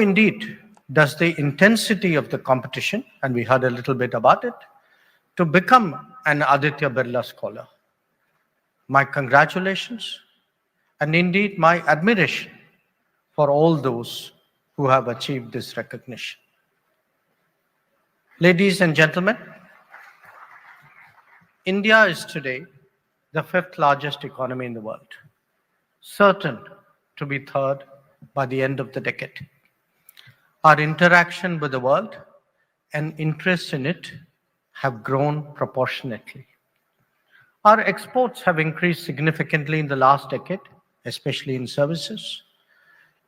indeed does the intensity of the competition, and we heard a little bit about it, to become an Aditya Birla Scholar. My congratulations and indeed my admiration for all those who have achieved this recognition. Ladies and gentlemen, India is today the 5th largest economy in the world, certain to be third by the end of the decade. Our interaction with the world and interest in it have grown proportionately. Our exports have increased significantly in the last decade, especially in services.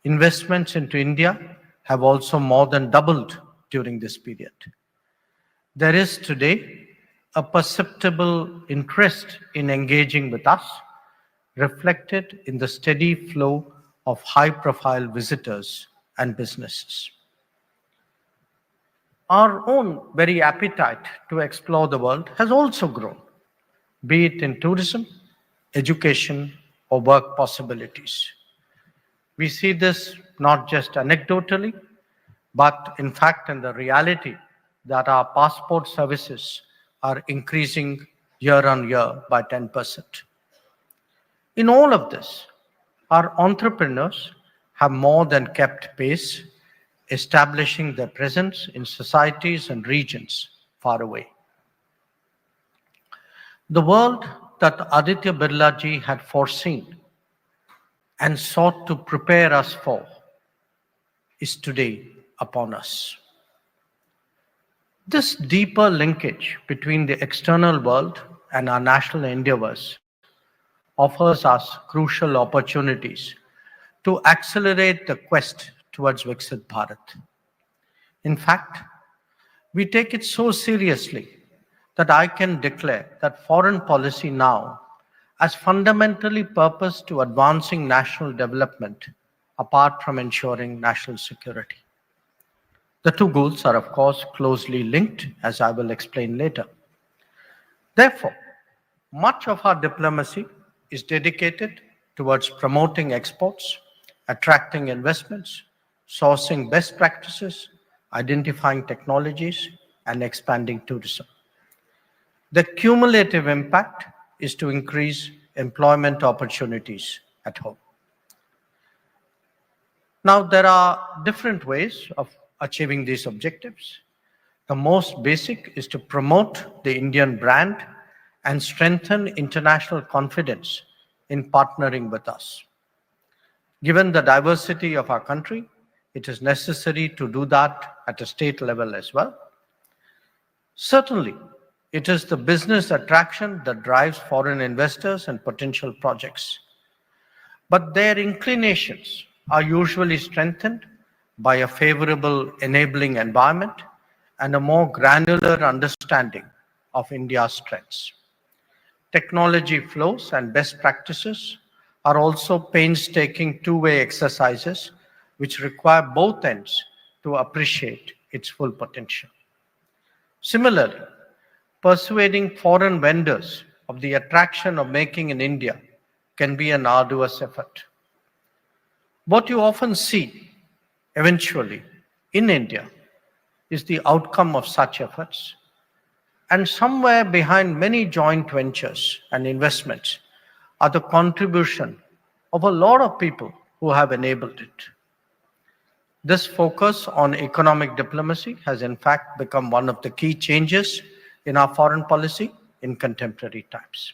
Investments into India have also more than doubled during this period. There is today a perceptible interest in engaging with us, reflected in the steady flow of high-profile visitors and businesses. Our own very appetite to explore the world has also grown, be it in tourism, education, or work possibilities. We see this not just anecdotally, but in fact in the reality that our passport services are increasing year on year by 10%. In all of this, our entrepreneurs have more than kept pace, establishing their presence in societies and regions far away. The world that Aditya Birla ji had foreseen and sought to prepare us for is today upon us. This deeper linkage between the external world and our national endeavors offers us crucial opportunities to accelerate the quest towards Viksit Bharat. In fact, we take it so seriously that I can declare that foreign policy now as fundamentally purposed to advancing national development apart from ensuring national security. The two goals are, of course, closely linked, as I will explain later. Therefore, much of our diplomacy is dedicated towards promoting exports, attracting investments, sourcing best practices, identifying technologies, and expanding tourism. The cumulative impact is to increase employment opportunities at home. Now, there are different ways of achieving these objectives. The most basic is to promote the Indian brand and strengthen international confidence in partnering with us. Given the diversity of our country, it is necessary to do that at a state level as well. Certainly, it is the business attraction that drives foreign investors and potential projects. But their inclinations are usually strengthened by a favorable enabling environment and a more granular understanding of India's strengths. Technology flows and best practices are also painstaking two-way exercises which require both ends to appreciate its full potential. Similarly, persuading foreign vendors of the attraction of making in India can be an arduous effort. What you often see eventually in India is the outcome of such efforts, and somewhere behind many joint ventures and investments are the contribution of a lot of people who have enabled it. This focus on economic diplomacy has in fact become one of the key changes in our foreign policy in contemporary times.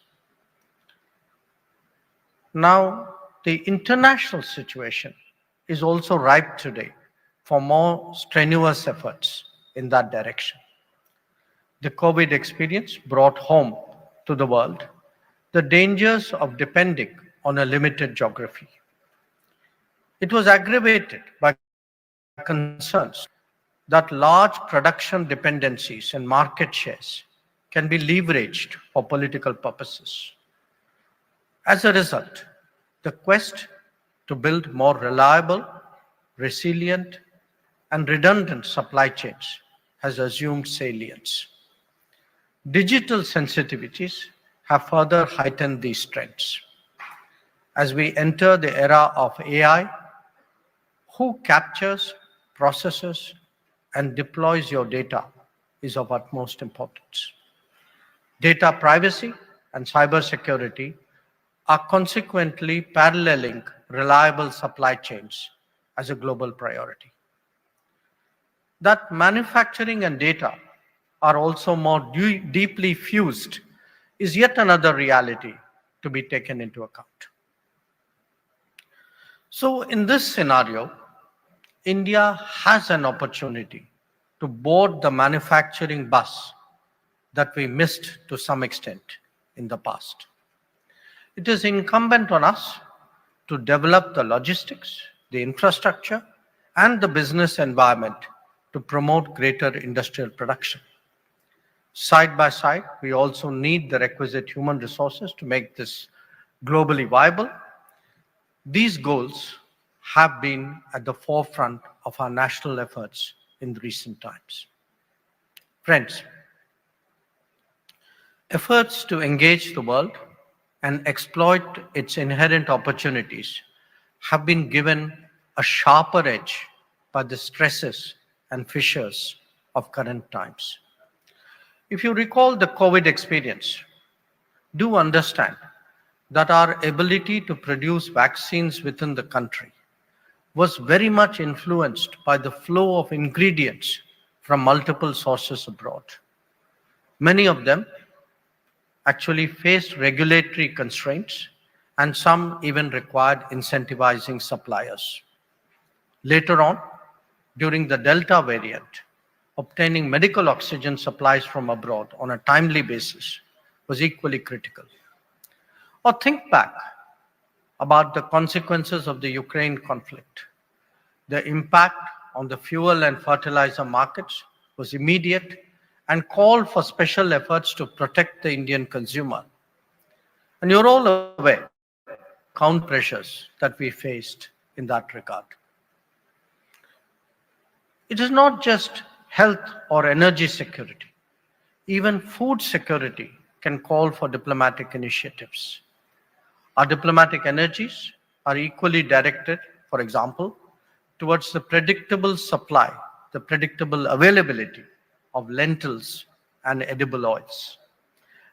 Now, the international situation is also ripe today for more strenuous efforts in that direction. The COVID experience brought home to the world the dangers of depending on a limited geography. It was aggravated by concerns that large production dependencies and market shares can be leveraged for political purposes. As a result, the quest to build more reliable, resilient, and redundant supply chains has assumed salience. Digital sensitivities have further heightened these trends. As we enter the era of AI, who captures, processes, and deploys your data is of utmost importance. Data privacy and cybersecurity are consequently paralleling reliable supply chains as a global priority. That manufacturing and data are also more deeply fused is yet another reality to be taken into account. So in this scenario, India has an opportunity to board the manufacturing bus that we missed to some extent in the past. It is incumbent on us to develop the logistics, the infrastructure, and the business environment to promote greater industrial production. Side by side, we also need the requisite human resources to make this globally viable. These goals have been at the forefront of our national efforts in recent times. Friends, efforts to engage the world and exploit its inherent opportunities have been given a sharper edge by the stresses and fissures of current times. If you recall the COVID experience, do understand that our ability to produce vaccines within the country was very much influenced by the flow of ingredients from multiple sources abroad. Many of them actually faced regulatory constraints, and some even required incentivizing suppliers. Later on, during the Delta variant, obtaining medical oxygen supplies from abroad on a timely basis was equally critical. Or think back about the consequences of the Ukraine conflict. The impact on the fuel and fertilizer markets was immediate and called for special efforts to protect the Indian consumer. And you're all aware count pressures that we faced in that regard. It is not just health or energy security. Even food security can call for diplomatic initiatives. Our diplomatic energies are equally directed, for example, towards the predictable supply, the predictable availability of lentils and edible oils.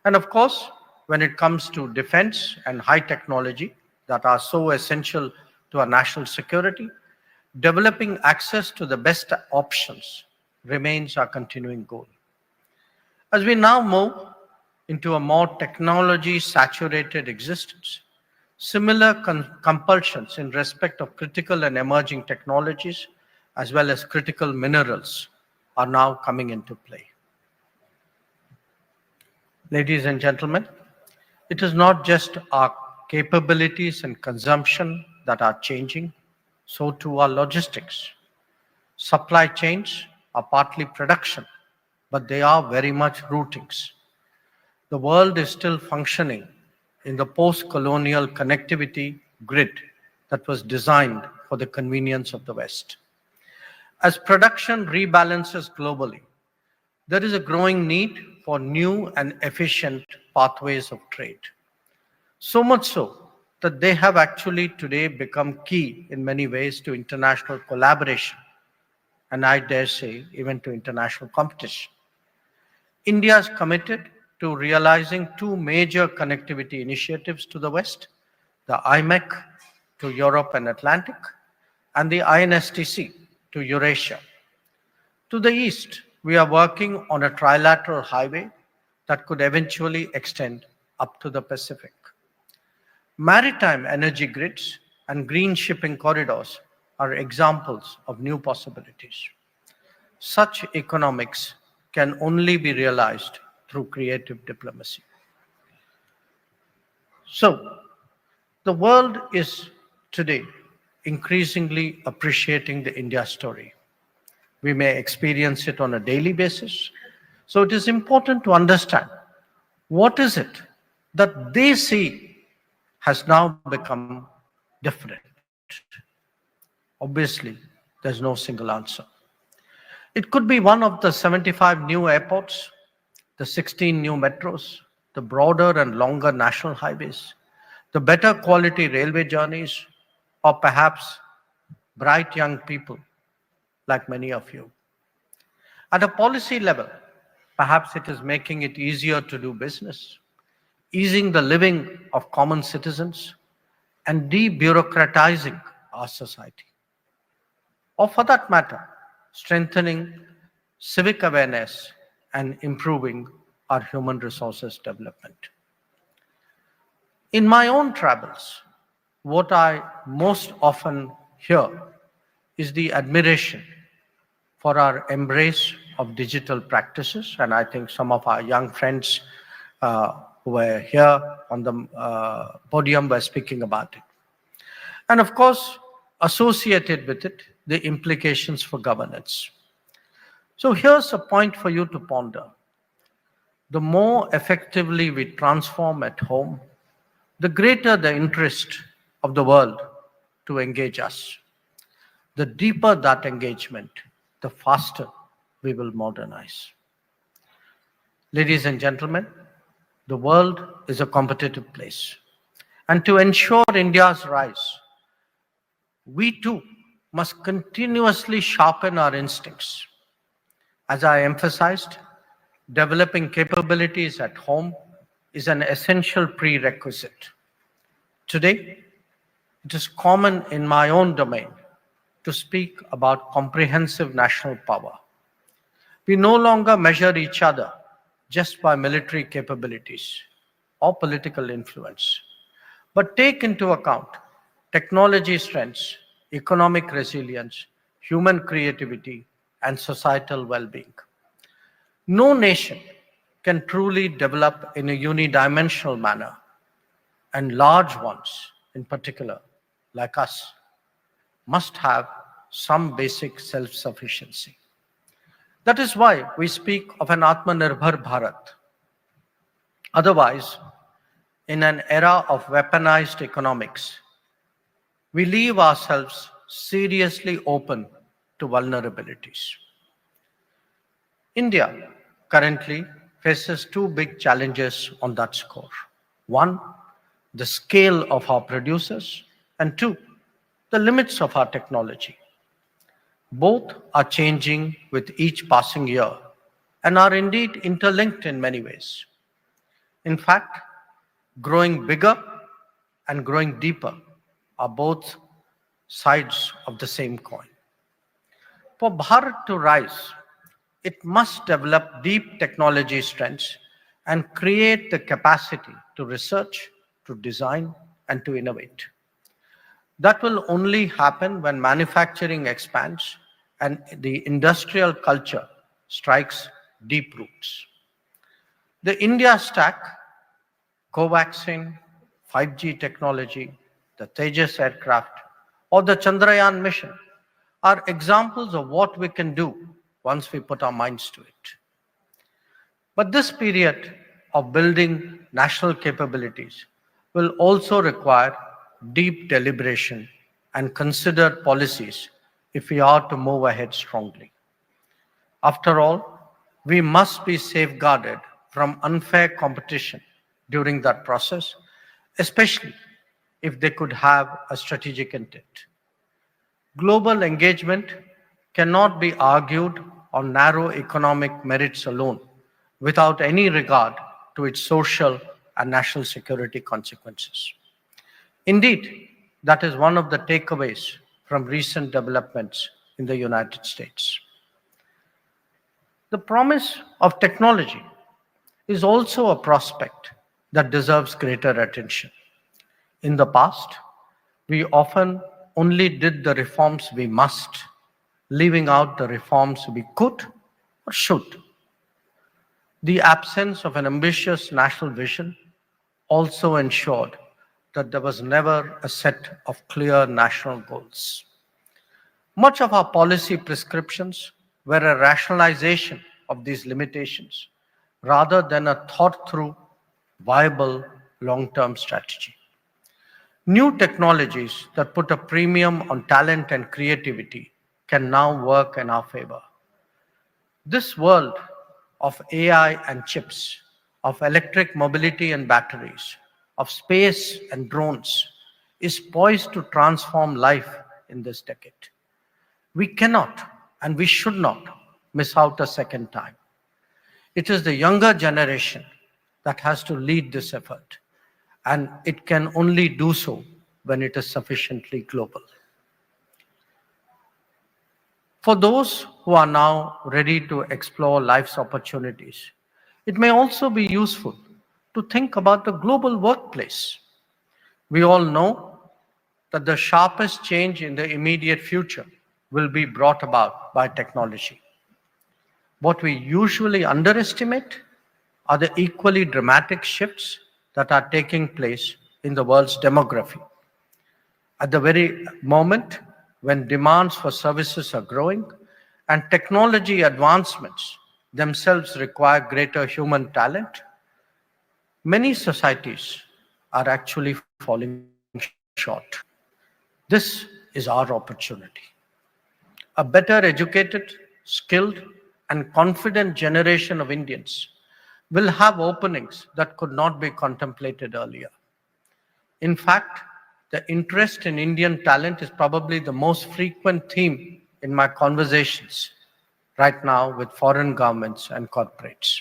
And of course, when it comes to defense and high technology that are so essential to our national security, developing access to the best options remains our continuing goal. As we now move into a more technology-saturated existence, similar compulsions in respect of critical and emerging technologies as well as critical minerals are now coming into play. Ladies and gentlemen, it is not just our capabilities and consumption that are changing, so too are logistics. Supply chains are partly production, but they are very much routings. The world is still functioning in the post-colonial connectivity grid that was designed for the convenience of the West. As production rebalances globally, there is a growing need for new and efficient pathways of trade. So much so that they have actually today become key in many ways to international collaboration, and I dare say even to international competition. India is committed to realizing two major connectivity initiatives to the West, the IMEC to Europe and Atlantic, and the INSTC to Eurasia. To the east, we are working on a trilateral highway that could eventually extend up to the Pacific. Maritime energy grids and green shipping corridors are examples of new possibilities. Such economics can only be realized through creative diplomacy. So, the world is today increasingly appreciating the India story. We may experience it on a daily basis. So it is important to understand what is it that they see has now become different. Obviously, there's no single answer. It could be one of the 75 new airports, the 16 new metros, the broader and longer national highways, the better quality railway journeys, or perhaps bright young people like many of you. At a policy level, perhaps it is making it easier to do business, easing the living of common citizens, and de-bureaucratizing our society. Or for that matter, strengthening civic awareness and improving our human resources development. In my own travels, what I most often hear is the admiration for our embrace of digital practices, and I think some of our young friends who were here on the podium were speaking about it. And of course, associated with it, the implications for governance. So here's a point for you to ponder. The more effectively we transform at home, the greater the interest of the world to engage us. The deeper that engagement, the faster we will modernize. Ladies and gentlemen, the world is a competitive place. And to ensure India's rise, we too must continuously sharpen our instincts. As I emphasized, developing capabilities at home is an essential prerequisite. Today, it is common in my own domain to speak about comprehensive national power. We no longer measure each other just by military capabilities or political influence, but take into account technology strengths, economic resilience, human creativity, and societal well-being. No nation can truly develop in a unidimensional manner, and large ones in particular, like us, must have some basic self-sufficiency. That is why we speak of an Atmanirbhar Bharat. Otherwise, in an era of weaponized economics, we leave ourselves seriously open to vulnerabilities. India currently faces two big challenges on that score. One, the scale of our producers, and two, the limits of our technology. Both are changing with each passing year and are indeed interlinked in many ways. In fact, growing bigger and growing deeper are both sides of the same coin. For Bharat to rise, it must develop deep technology strengths and create the capacity to research, to design, and to innovate. That will only happen when manufacturing expands and the industrial culture strikes deep roots. The India stack, Covaxin, 5G technology, the Tejas aircraft, or the Chandrayaan mission are examples of what we can do once we put our minds to it. But this period of building national capabilities will also require deep deliberation and considered policies if we are to move ahead strongly. After all, we must be safeguarded from unfair competition during that process, especially if they could have a strategic intent. Global engagement cannot be argued on narrow economic merits alone without any regard to its social and national security consequences. Indeed, that is one of the takeaways from recent developments in the United States. The promise of technology is also a prospect that deserves greater attention. In the past, we often only did the reforms we must, leaving out the reforms we could or should. The absence of an ambitious national vision also ensured that there was never a set of clear national goals. Much of our policy prescriptions were a rationalization of these limitations rather than a thought-through, viable long-term strategy. New technologies that put a premium on talent and creativity can now work in our favor. This world of AI and chips, of electric mobility and batteries, of space and drones is poised to transform life in this decade. We cannot and we should not miss out a second time. It is the younger generation that has to lead this effort, and it can only do so when it is sufficiently global. For those who are now ready to explore life's opportunities, it may also be useful to think about the global workplace. We all know that the sharpest change in the immediate future will be brought about by technology. What we usually underestimate are the equally dramatic shifts that are taking place in the world's demography. At the very moment when demands for services are growing and technology advancements themselves require greater human talent, many societies are actually falling short. This is our opportunity. A better educated, skilled, and confident generation of Indians will have openings that could not be contemplated earlier. In fact, the interest in Indian talent is probably the most frequent theme in my conversations right now with foreign governments and corporates.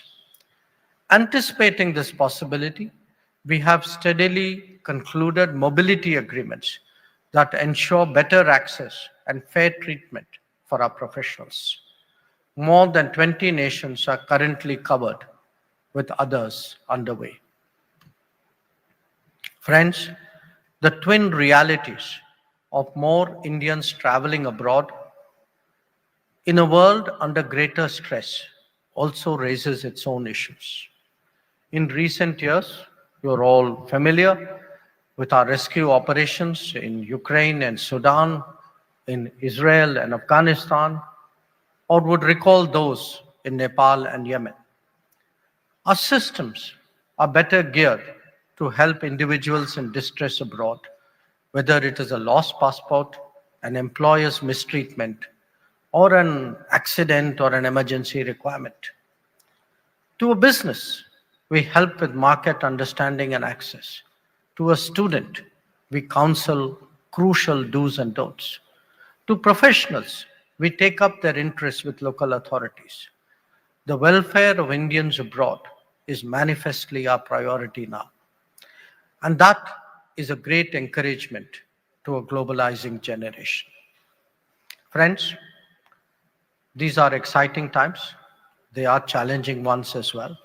Anticipating this possibility, we have steadily concluded mobility agreements that ensure better access and fair treatment for our professionals. More than 20 nations are currently covered, with others underway. Friends, the twin realities of more Indians traveling abroad in a world under greater stress also raises its own issues. In recent years, you're all familiar with our rescue operations in Ukraine and Sudan, in Israel and Afghanistan, or would recall those in Nepal and Yemen. Our systems are better geared to help individuals in distress abroad, whether it is a lost passport, an employer's mistreatment, or an accident or an emergency requirement. To a business, we help with market understanding and access. To a student, we counsel crucial do's and don'ts. To professionals, we take up their interests with local authorities. The welfare of Indians abroad is manifestly our priority now. And that is a great encouragement to a globalizing generation. Friends, these are exciting times. They are challenging ones as well.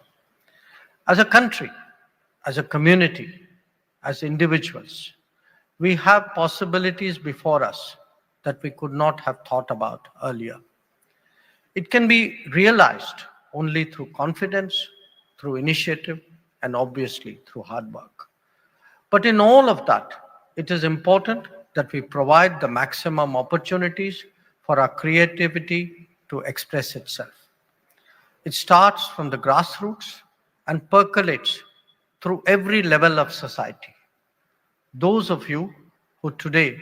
As a country, as a community, as individuals, we have possibilities before us that we could not have thought about earlier. It can be realized only through confidence, through initiative, and obviously through hard work. But in all of that, it is important that we provide the maximum opportunities for our creativity to express itself. It starts from the grassroots and percolates through every level of society. Those of you who today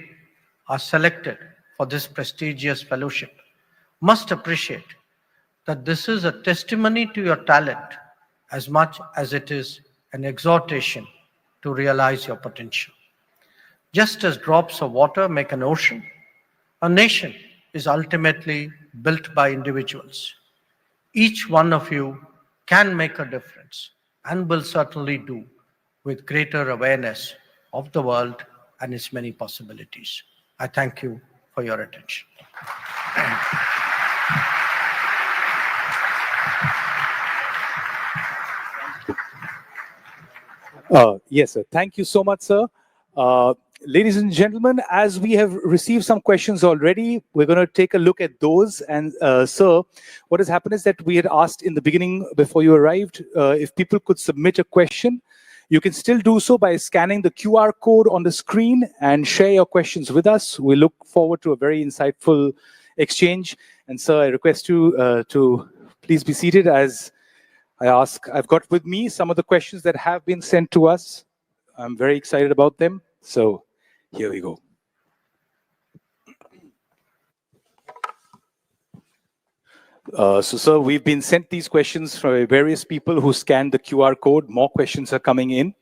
are selected for this prestigious fellowship must appreciate that this is a testimony to your talent as much as it is an exhortation to realize your potential. Just as drops of water make an ocean, a nation is ultimately built by individuals. Each one of you can make a difference and will certainly do with greater awareness of the world and its many possibilities. I thank you for your attention. Yes, sir. Thank you so much, sir. Ladies and gentlemen, as we have received some questions already, we're going to take a look at those. And sir, what has happened is that we had asked in the beginning, before you arrived, if people could submit a question. You can still do so by scanning the QR code on the screen and share your questions with us. We look forward to a very insightful exchange. And sir, I request you to please be seated as I've got with me some of the questions that have been sent to us. I'm very excited about them. So here we go. So, sir, we've been sent these questions from various people who scanned the QR code. More questions are coming in.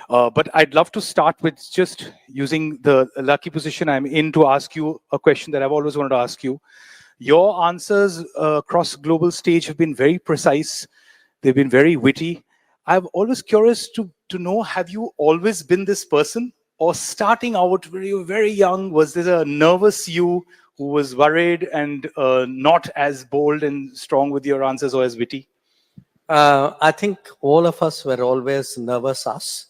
But I'd love to start with just using the lucky position I'm in to ask you a question that I've always wanted to ask you. Your answers across global stage have been very precise. They've been very witty. I'm always curious to know, have you always been this person? Or starting out when you were very young, was there a nervous you who was worried and not as bold and strong with your answers or as witty? I think all of us were always nervous us.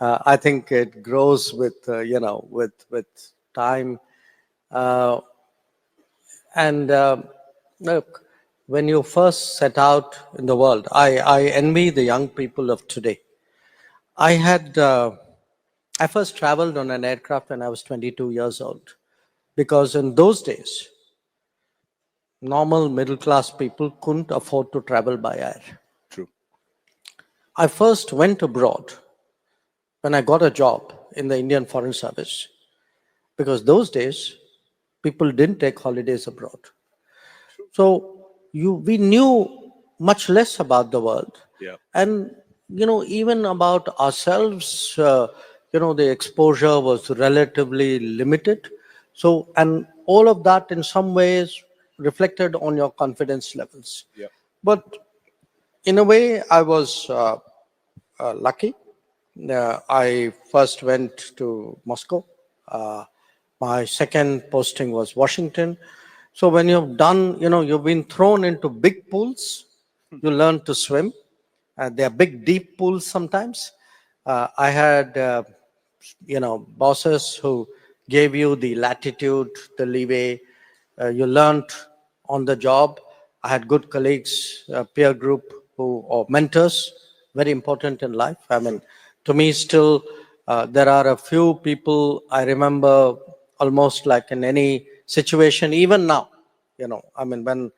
I think it grows with, with time. Uh, and look, when you first set out in the world, I envy the young people of today. I had, I first traveled on an aircraft when I was 22 years old, because in those days, normal middle class people couldn't afford to travel by air. True. I first went abroad when I got a job in the Indian Foreign Service, because those days people didn't take holidays abroad. So we knew much less about the world, Yeah. and even about ourselves. The exposure was relatively limited. So, and all of that in some ways reflected on your confidence levels. Yeah. But in a way, I was lucky. I first went to Moscow. My second posting was Washington. So when you've done, you've been thrown into big pools, you learn to swim. They are big, deep pools sometimes. I had, bosses who gave you the latitude, the leeway. You learned on the job. I had good colleagues, peer group or mentors, very important in life. I mean, to me, still, there are a few people I remember almost like in any situation, even now. When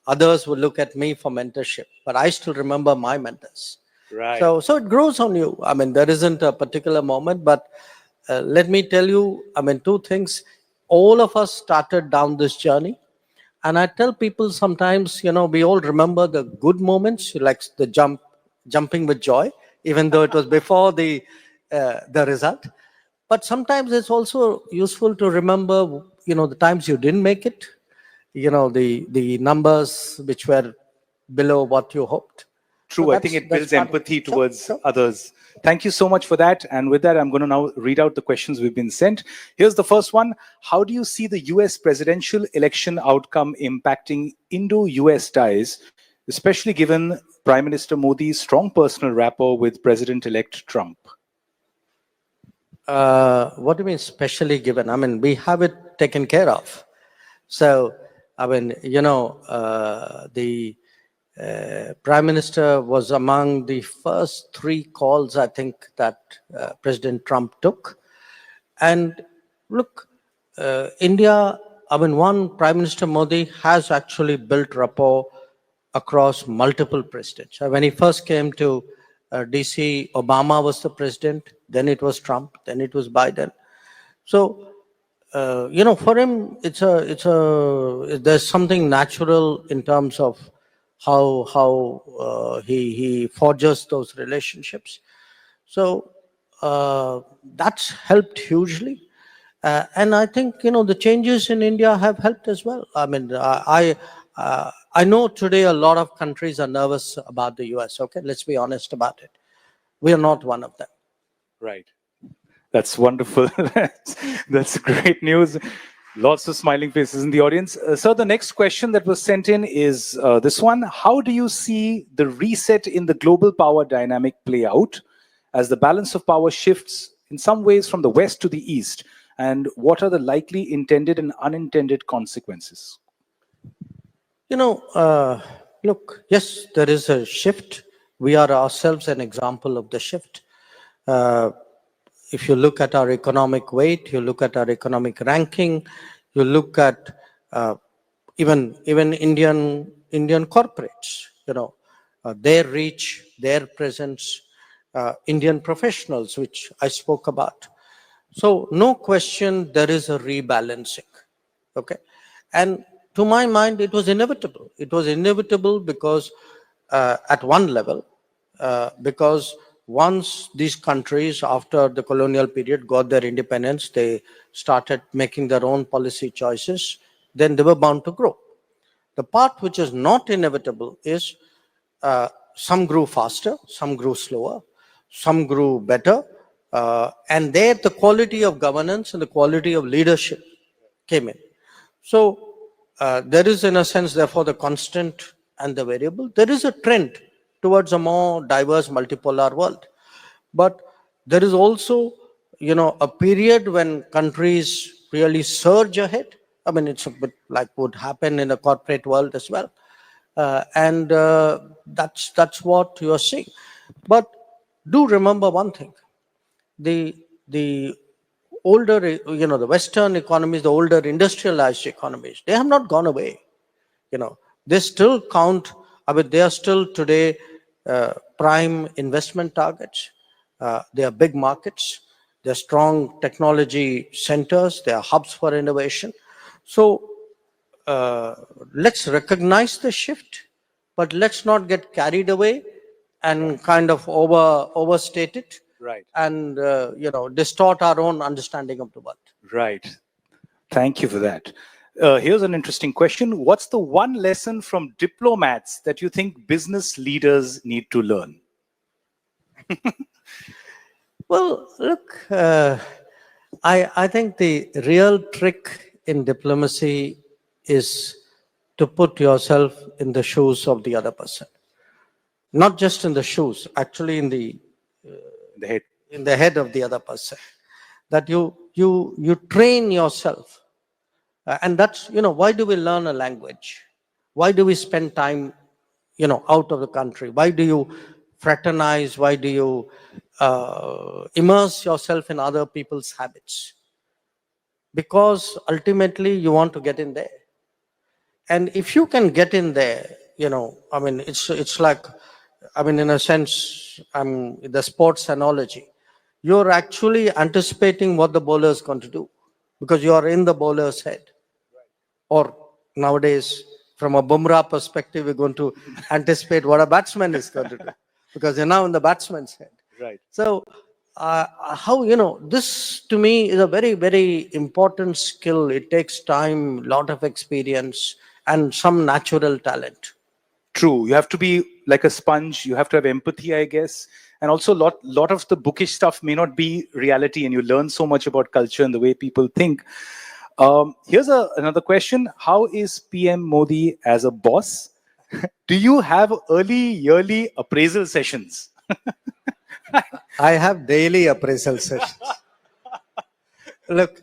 others would look at me for mentorship, but I still remember my mentors. Right. So it grows on you. I mean, there isn't a particular moment, but let me tell you, two things. All of us started down this journey. And I tell people sometimes, we all remember the good moments, like the jumping with joy, even though it was before the result. But sometimes it's also useful to remember, the times you didn't make it, the numbers which were below what you hoped. So True. I think it that's builds part of it. empathy Sure, towards sure. others. Thank you so much for that. And with that, I'm going to now read out the questions we've been sent. Here's the first one. How do you see the US presidential election outcome impacting Indo-US ties, especially given Prime Minister Modi's strong personal rapport with President-elect Trump? What do you mean specially given? I mean, we have it taken care of. So, the Prime Minister was among the first three calls, I think, that President Trump took. And look, India, one, Prime Minister Modi has actually built rapport across multiple presidents. When he first came to DC, Obama was the president, then it was Trump, then it was Biden. So, for him, there's something natural in terms of how he forges those relationships. So that's helped hugely. And I think, the changes in India have helped as well. I know today a lot of countries are nervous about the US. Okay, let's be honest about it. We are not one of them. Right. That's wonderful. That's great news. Lots of smiling faces in the audience. Sir, the next question that was sent in is this one. How do you see the reset in the global power dynamic play out as the balance of power shifts in some ways from the west to the east? And what are the likely intended and unintended consequences? Look, yes, there is a shift. We are ourselves an example of the shift. If you look at our economic weight, you look at our economic ranking, you look at even Indian corporates, their reach, their presence, Indian professionals, which I spoke about. So no question, there is a rebalancing. Okay, and to my mind, it was inevitable. It was inevitable because at one level, because once these countries, after the colonial period, got their independence, they started making their own policy choices. then they were bound to grow. The part which is not inevitable is some grew faster, some grew slower, some grew better, and there the quality of governance and the quality of leadership came in. So there is, in a sense, therefore, the constant and the variable. There is a trend towards a more diverse multipolar world. But there is also, a period when countries really surge ahead. I mean, it's a bit like would happen in the corporate world as well. And that's what you're seeing. But do remember one thing. The older, the Western economies, the older industrialized economies, they have not gone away. They still count. I mean, they are still today prime investment targets. They are big markets. They're strong technology centers. They are hubs for innovation. So let's recognize the shift, but let's not get carried away and kind of overstate it. Right. And distort our own understanding of the world. Right. Thank you for that. Here's an interesting question. What's the one lesson from diplomats that you think business leaders need to learn? Well, look, I think the real trick in diplomacy is to put yourself in the shoes of the other person. Not just in the shoes, actually in the head. In the head of the other person. That you train yourself. And that's, why do we learn a language? Why do we spend time, out of the country? Why do you fraternize? Why do you immerse yourself in other people's habits? Because ultimately you want to get in there. And if you can get in there, I mean, it's like, I mean, in a sense, the sports analogy. You're actually anticipating what the bowler is going to do because you are in the bowler's head. Or nowadays, from a Bumrah perspective, we're going to anticipate what a batsman is going to do because you're now in the batsman's head. Right. So this to me is a very, very important skill. It takes time, lot of experience, and some natural talent. True. You have to be like a sponge. You have to have empathy, I guess. And also lot of the bookish stuff may not be reality, and you learn so much about culture and the way people think. Here's another question. How is PM Modi as a boss? Do you have early yearly appraisal sessions? I have daily appraisal sessions. Look,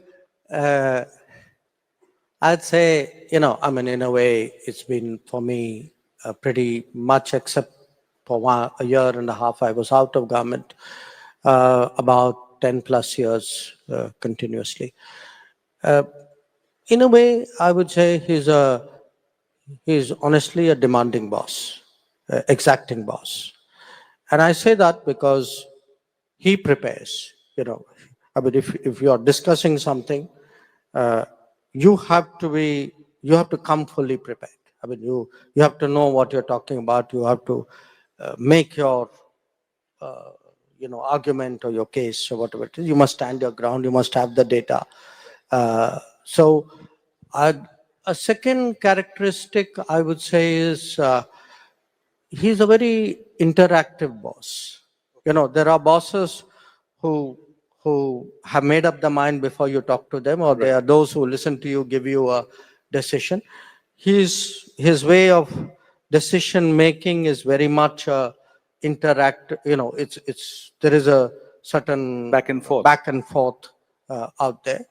I'd say, I mean, in a way, it's been for me pretty much, except for a year and a half, I was out of government, about 10 plus years continuously. In a way, I would say he's honestly a demanding boss, exacting boss. And I say that because he prepares, I mean, if you are discussing something, you have to come fully prepared. I mean, you have to know what you're talking about. You have to make your, argument or your case or whatever it is. You must stand your ground. You must have the data. So a second characteristic I would say is he's a very interactive boss. There are bosses who have made up the mind before you talk to them, or there are those who listen to you, give you a decision. His way of decision making is very much interactive. There is a certain Back and forth out there.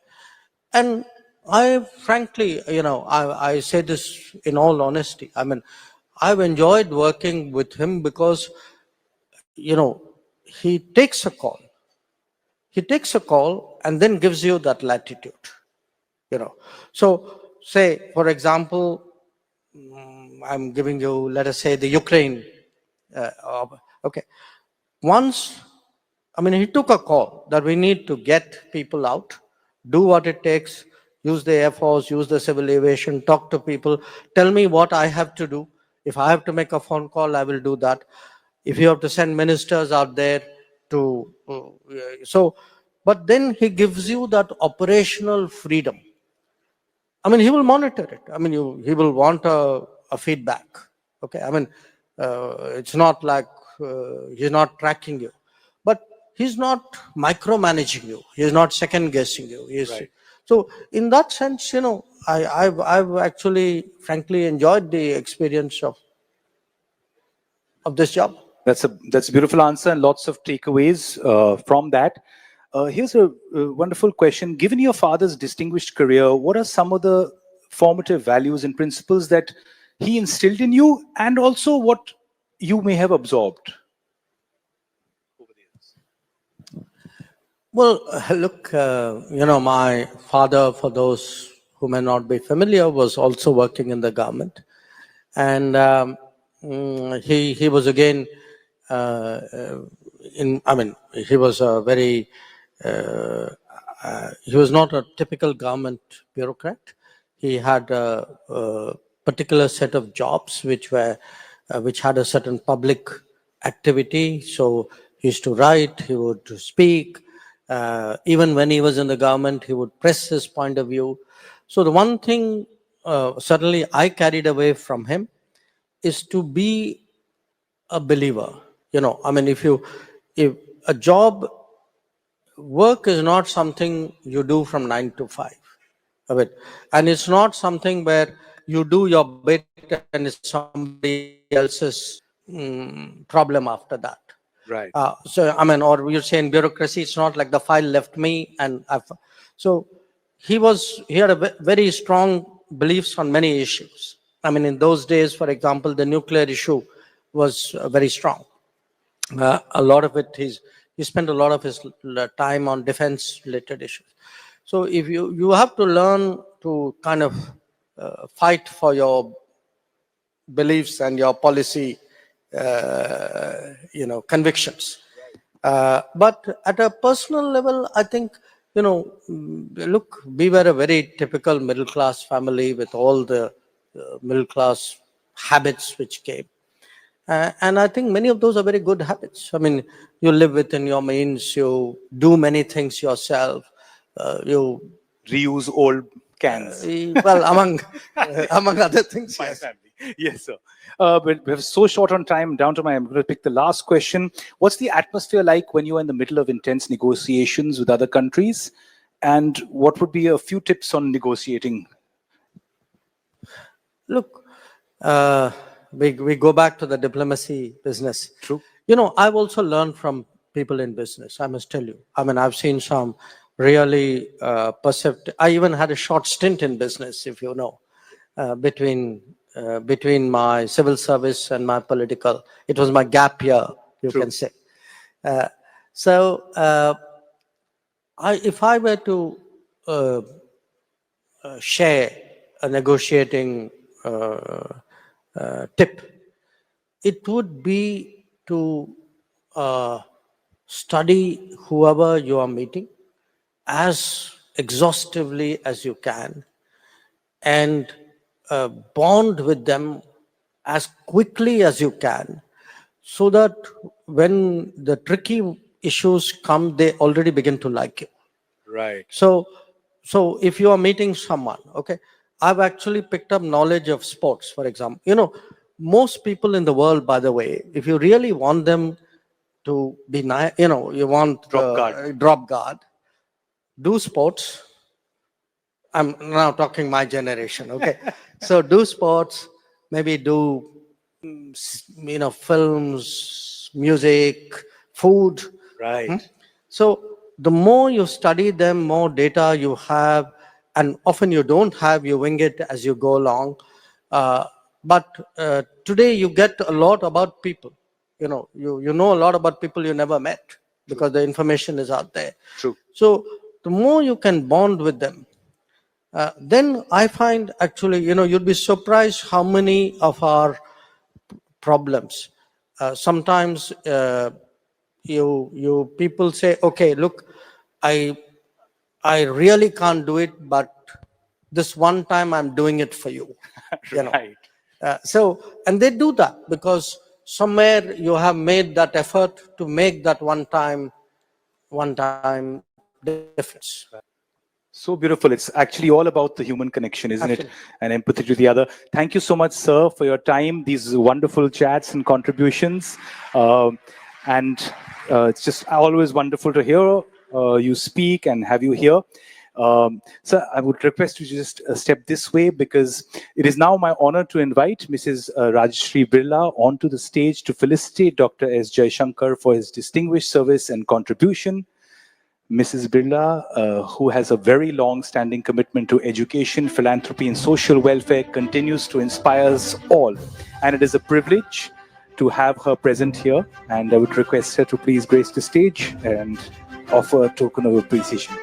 And I frankly, I say this in all honesty. I mean, I've enjoyed working with him because, he takes a call. He takes a call and then gives you that latitude. So say, for example, I'm giving you, let us say, the Ukraine. Okay. Once, I mean, he took a call that we need to get people out, do what it takes, use the Air Force, use the civil aviation, talk to people, tell me what I have to do. If I have to make a phone call, I will do that. If you have to send ministers out there to, but then he gives you that operational freedom. I mean, he will monitor it. I mean, he will want a feedback. Okay. I mean, it's not like he's not tracking you, but he's not micromanaging you. He's not second guessing you. Right. So in that sense, I've actually, frankly, enjoyed the experience of this job. That's a beautiful answer and lots of takeaways from that. Here's a wonderful question. Given your father's distinguished career, what are some of the formative values and principles that he instilled in you, and also what you may have absorbed? Well, look, my father, for those who may not be familiar, was also working in the government. And he was again, he was a very, he was not a typical government bureaucrat. He had a particular set of jobs which had a certain public activity. So he used to write, he would speak. Even when he was in the government, he would press his point of view. So the one thing certainly I carried away from him is to be a believer. I mean, if a job, work is not something you do from 9 to 5. I mean, and it's not something where you do your bit and it's somebody else's problem after that. Right. So, I mean, or you're saying bureaucracy, it's not like the file left me and so he had a very strong beliefs on many issues. I mean, in those days, for example, the nuclear issue was very strong. A lot of it, he spent a lot of his time on defense related issues. So if you have to learn to kind of fight for your beliefs and your policy, convictions. But at a personal level, I think, look, we were a very typical middle class family with all the middle class habits which came. And I think many of those are very good habits. I mean, you live within your means, you do many things yourself, you Reuse old cans. well, among other things. My Yes. family. Yes, sir. But we're so short on time. I'm going to pick the last question. What's the atmosphere like when you're in the middle of intense negotiations with other countries? And what would be a few tips on negotiating? Look, we go back to the diplomacy business. True. I've also learned from people in business, I must tell you. I mean, I've seen some really perceptive. I even had a short stint in business, if you know, between my civil service and my political. It was my gap year, you True. can say. If I were to share a negotiating tip, it would be to study whoever you are meeting as exhaustively as you can and bond with them as quickly as you can, so that when the tricky issues come, they already begin to like you. Right. So if you are meeting someone, okay, I've actually picked up knowledge of sports, for example. Most people in the world, by the way, if you really want them to be nice, you want drop guard, do sports. I'm now talking my generation, okay? So do sports, maybe do, films, music, food. Right. So the more you study them, more data you have, and often you don't have, you wing it as you go along. But today you get a lot about people. You know a lot about people you never met because the information is out there. True. So the more you can bond with them, then I find actually, you'd be surprised how many of our problems. Sometimes you people say, okay, look, I really can't do it, but this one time I'm doing it for you. Right. And they do that because somewhere you have made that effort to make that one time difference. So beautiful. It's actually all about the human connection, isn't it? Absolutely. And empathy to the other. Thank you so much, sir, for your time, these wonderful chats and contributions. And it's just always wonderful to hear you speak and have you here. Sir, I would request you to just step this way, because it is now my honor to invite Mrs. Rajshri Birla onto the stage to felicitate Dr. S. Jaishankar for his distinguished service and contribution. Mrs. Birla, who has a very long-standing commitment to education, philanthropy, and social welfare, continues to inspire us all. And it is a privilege to have her present here. And I would request her to please grace the stage and offer a token of appreciation.